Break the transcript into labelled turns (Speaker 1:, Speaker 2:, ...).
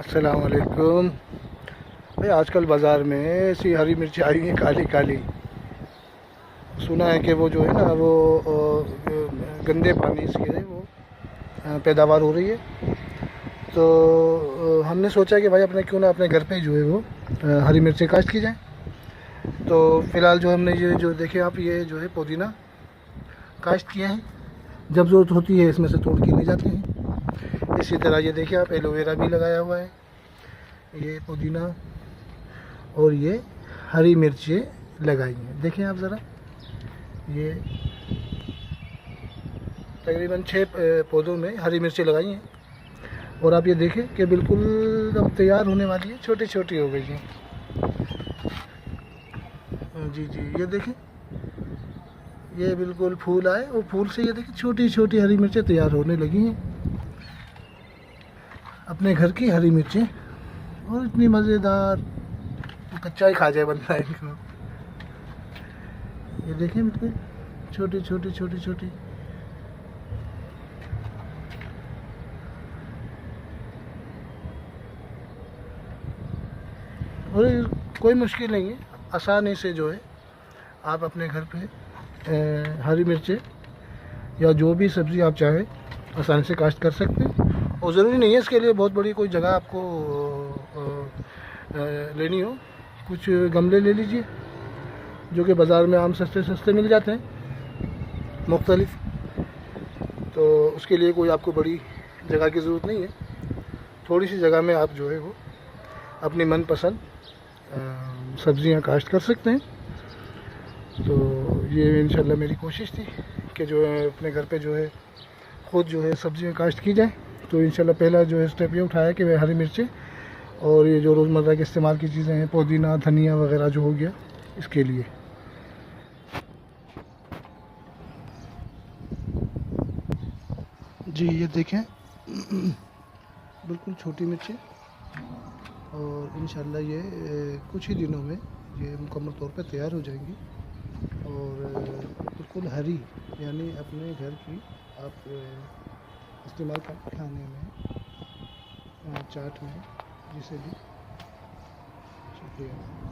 Speaker 1: अस्सलाम वालेकुम भाई। आजकल बाज़ार में ऐसी हरी मिर्ची आई हैं काली काली। सुना है कि वो जो है ना वो गंदे पानी से वो पैदावार हो रही है। तो हमने सोचा कि भाई अपने क्यों ना अपने घर पे जो है वो हरी मिर्ची काश्त की जाए। तो फ़िलहाल जो हमने ये जो देखे आप ये जो है पुदीना काश्त किए हैं। जब ज़रूरत होती है इसमें से तोड़ के ले जाते हैं। इसी तरह ये देखिए आप एलोवेरा भी लगाया हुआ है, ये पुदीना और ये हरी मिर्चें लगाई हैं। देखें आप ज़रा, ये तकरीबन 6 पौधों में हरी मिर्चें लगाई हैं। और आप ये देखें कि बिल्कुल अब तैयार होने वाली है, छोटी छोटी हो गई हैं। जी जी, ये देखें, ये बिल्कुल फूल आए और फूल से ये देखिए छोटी छोटी हरी मिर्चें तैयार होने लगी हैं। अपने घर की हरी मिर्चें और इतनी मज़ेदार, तो कच्चा ही खा जाए बनता है इनको। ये देखें बिल्कुल छोटी छोटी छोटी छोटी। और ये कोई मुश्किल नहीं है, आसानी से जो है आप अपने घर पे हरी मिर्चें या जो भी सब्ज़ी आप चाहें आसानी से काश्त कर सकते हैं। और ज़रूरी नहीं है इसके लिए बहुत बड़ी कोई जगह आपको लेनी हो। कुछ गमले ले लीजिए जो कि बाज़ार में आम सस्ते सस्ते मिल जाते हैं मुख्तलिफ। तो उसके लिए कोई आपको बड़ी जगह की ज़रूरत नहीं है। थोड़ी सी जगह में आप जो है वो अपनी मनपसंद सब्ज़ियाँ काश्त कर सकते हैं। तो ये इंशाल्लाह मेरी कोशिश थी कि जो है अपने घर पे जो है ख़ुद जो है सब्ज़ियाँ काश्त की जाए। तो इंशाल्लाह पहला जो है स्टेप ये उठाया कि वह हरी मिर्चें और ये जो रोज़मर्रा के इस्तेमाल की चीज़ें हैं, पुदीना धनिया वगैरह जो हो गया, इसके लिए। जी ये देखें बिल्कुल छोटी मिर्चें, और इंशाल्लाह ये कुछ ही दिनों में ये मुकम्मल तौर पे तैयार हो जाएंगी। और बिल्कुल हरी, यानी अपने घर की आप इस्तेमाल कर खाने में, चाट में, जिसे भी। शुक्रिया।